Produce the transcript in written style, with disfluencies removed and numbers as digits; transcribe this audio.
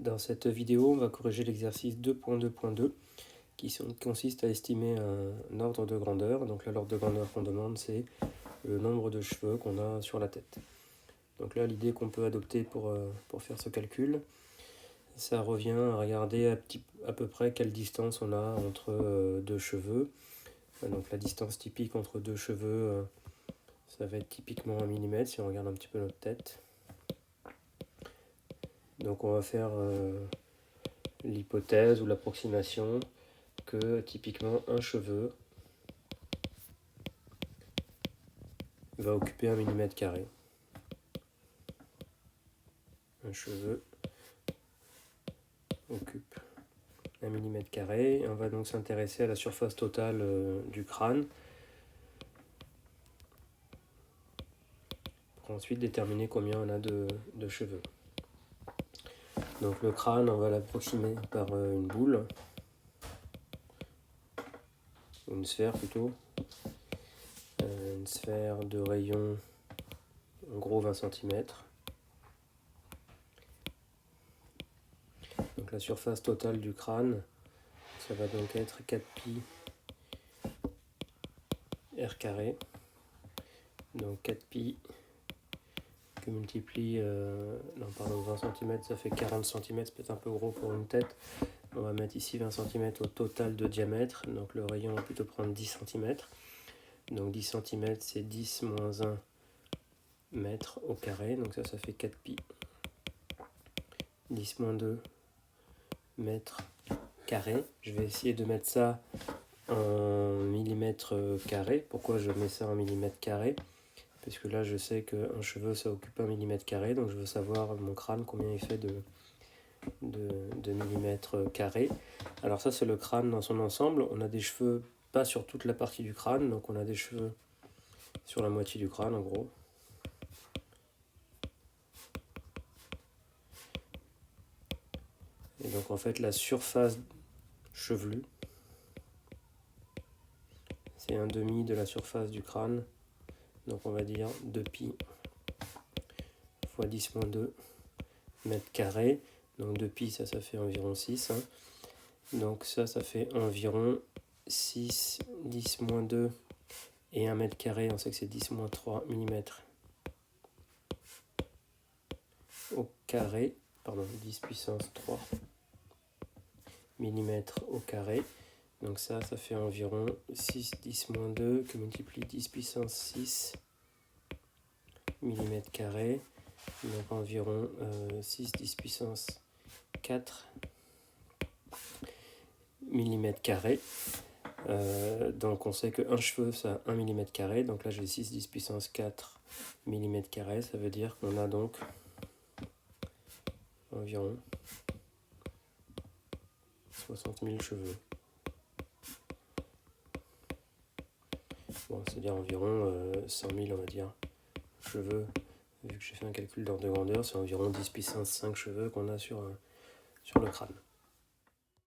Dans cette vidéo, on va corriger l'exercice 2.2.2 qui consiste à estimer un ordre de grandeur. Donc là, l'ordre de grandeur qu'on demande, c'est le nombre de cheveux qu'on a sur la tête. Donc là, l'idée qu'on peut adopter pour faire ce calcul, ça revient à regarder à peu près quelle distance on a entre deux cheveux. Donc la distance typique entre deux cheveux, ça va être typiquement 1 mm si on regarde un petit peu notre tête. Donc on va faire l'hypothèse ou l'approximation que typiquement un cheveu va occuper 1 mm². Un cheveu occupe 1 mm². On va donc s'intéresser à la surface totale du crâne pour ensuite déterminer combien on a de cheveux. Donc le crâne, on va l'approximer par une boule, une sphère plutôt, une sphère de rayon en gros 20 cm. Donc la surface totale du crâne, ça va donc être 4pi r². Donc 4pi que multiplie, 20 cm, ça fait 40 cm, c'est peut-être un peu gros pour une tête. On va mettre ici 20 cm au total de diamètre, donc le rayon va plutôt prendre 10 cm. Donc 10 cm c'est 10 moins 1 mètre au carré, donc ça fait 4pi. 10 moins 2 mètres carrés. Je vais essayer de mettre ça en millimètres carrés. Pourquoi je mets ça en millimètres carrés? Parce que là je sais qu'un cheveu ça occupe 1 mm², donc je veux savoir mon crâne combien il fait de millimètres carrés. Alors ça c'est le crâne dans son ensemble. On a des cheveux pas sur toute la partie du crâne, donc on a des cheveux sur la moitié du crâne en gros. Et donc en fait la surface chevelue, c'est 1/2 de la surface du crâne. Donc on va dire 2pi fois 10 moins 2 mètres carrés. Donc 2pi, ça fait environ 6. Hein. Donc ça fait environ 6, 10 moins 2 et 1 m². On sait que c'est 10 moins 3 mm au carré. Pardon, 10 puissance 3 mm au carré. Donc ça fait environ 6, 10 moins 2 que multiplie 10 puissance 6 mm². Donc environ 6, 10 puissance 4 mm². Donc on sait qu'un cheveu ça a 1 mm². Donc là j'ai 6, 10 puissance 4 mm². Ça veut dire qu'on a donc environ 60 000 cheveux. Bon, c'est-à-dire environ 100 000 on va dire cheveux. Vu que j'ai fait un calcul d'ordre de grandeur, c'est environ 10 puissance 5 cheveux qu'on a sur le crâne.